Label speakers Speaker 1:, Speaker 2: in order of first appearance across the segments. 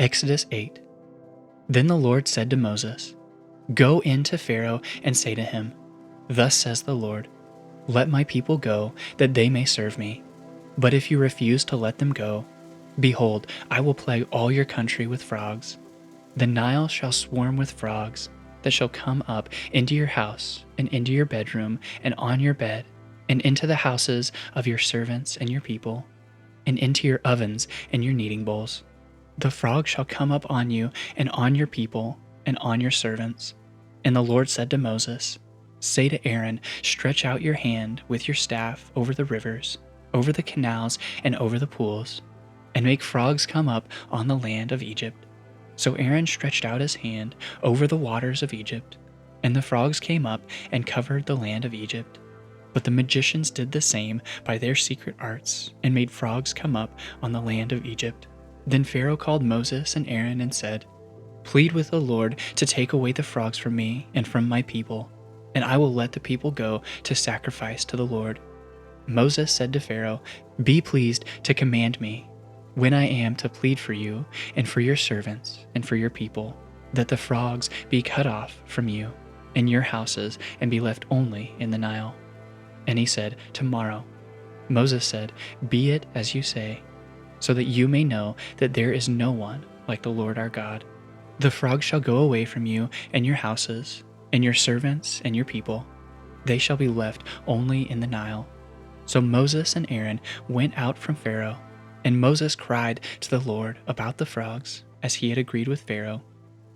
Speaker 1: Exodus 8. Then the Lord said to Moses, "Go in to Pharaoh and say to him, 'Thus says the Lord, let my people go, that they may serve me. But if you refuse to let them go, behold, I will plague all your country with frogs. The Nile shall swarm with frogs, that shall come up into your house, and into your bedroom, and on your bed, and into the houses of your servants and your people, and into your ovens and your kneading bowls. The frog shall come up on you, and on your people, and on your servants.' And the Lord said to Moses, 'Say to Aaron, stretch out your hand with your staff over the rivers, over the canals, and over the pools, and make frogs come up on the land of Egypt.' So Aaron stretched out his hand over the waters of Egypt, and the frogs came up and covered the land of Egypt. But the magicians did the same by their secret arts, and made frogs come up on the land of Egypt. Then Pharaoh called Moses and Aaron and said, 'Plead with the Lord to take away the frogs from me and from my people, and I will let the people go to sacrifice to the Lord.' Moses said to Pharaoh, 'Be pleased to command me, when I am to plead for you and for your servants and for your people, that the frogs be cut off from you and your houses and be left only in the Nile.' And he said, 'Tomorrow.' Moses said, 'Be it as you say, so that you may know that there is no one like the Lord our God. The frogs shall go away from you and your houses, and your servants and your people. They shall be left only in the Nile.' So Moses and Aaron went out from Pharaoh, and Moses cried to the Lord about the frogs, as he had agreed with Pharaoh.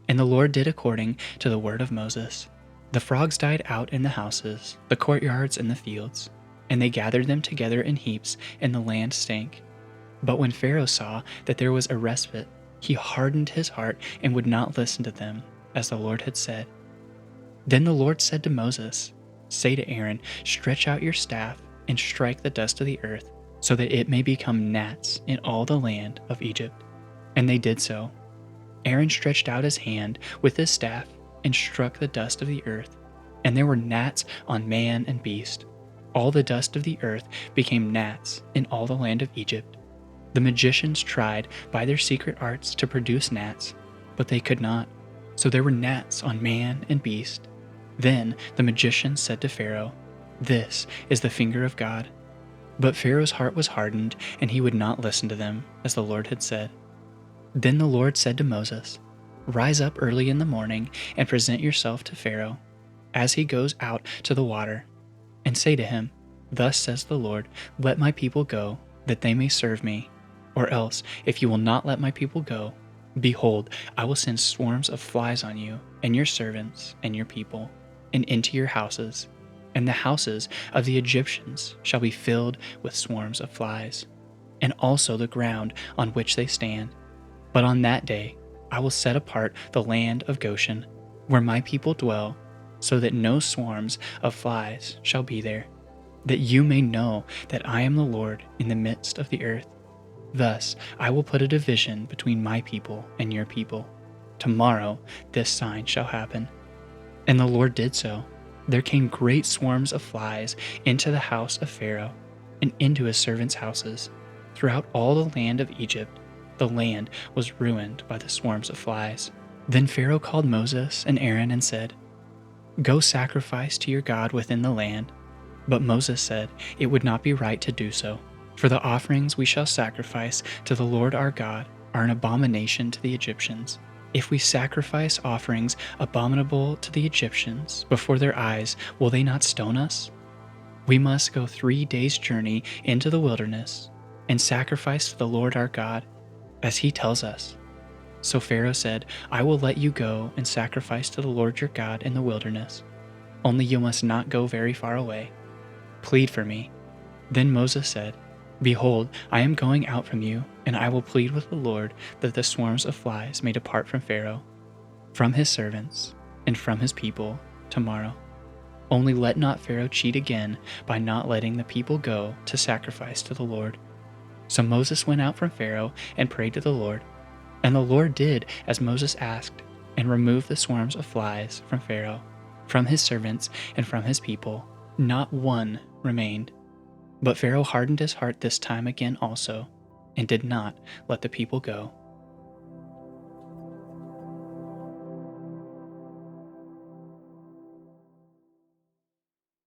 Speaker 1: And the Lord did according to the word of Moses. The frogs died out in the houses, the courtyards, and the fields, and they gathered them together in heaps, and the land stank. But when Pharaoh saw that there was a respite, he hardened his heart and would not listen to them, as the Lord had said. Then the Lord said to Moses, 'Say to Aaron, stretch out your staff and strike the dust of the earth, so that it may become gnats in all the land of Egypt.' And they did so. Aaron stretched out his hand with his staff and struck the dust of the earth, and there were gnats on man and beast. All the dust of the earth became gnats in all the land of Egypt. The magicians tried by their secret arts to produce gnats, but they could not. So there were gnats on man and beast. Then the magicians said to Pharaoh, 'This is the finger of God.' But Pharaoh's heart was hardened, and he would not listen to them, as the Lord had said. Then the Lord said to Moses, 'Rise up early in the morning and present yourself to Pharaoh, as he goes out to the water, and say to him, Thus says the Lord, let my people go, that they may serve me. Or else, if you will not let my people go, behold, I will send swarms of flies on you, and your servants, and your people, and into your houses, and the houses of the Egyptians shall be filled with swarms of flies, and also the ground on which they stand. But on that day I will set apart the land of Goshen, where my people dwell, so that no swarms of flies shall be there, that you may know that I am the Lord in the midst of the earth. Thus I will put a division between my people and your people. Tomorrow this sign shall happen.' And the Lord did so. There came great swarms of flies into the house of Pharaoh, and into his servants' houses. Throughout all the land of Egypt, the land was ruined by the swarms of flies. Then Pharaoh called Moses and Aaron and said, 'Go sacrifice to your God within the land.' But Moses said it would not be right to do so, for the offerings we shall sacrifice to the Lord our God are an abomination to the Egyptians. If we sacrifice offerings abominable to the Egyptians before their eyes, will they not stone us? We must go 3 days' journey into the wilderness and sacrifice to the Lord our God, as he tells us.' So Pharaoh said, 'I will let you go and sacrifice to the Lord your God in the wilderness. Only you must not go very far away. Plead for me.' Then Moses said, 'Behold, I am going out from you, and I will plead with the Lord that the swarms of flies may depart from Pharaoh, from his servants, and from his people tomorrow. Only let not Pharaoh cheat again by not letting the people go to sacrifice to the Lord.' So Moses went out from Pharaoh and prayed to the Lord. And the Lord did as Moses asked, and removed the swarms of flies from Pharaoh, from his servants, and from his people. Not one remained. But Pharaoh hardened his heart this time again also, and did not let the people go.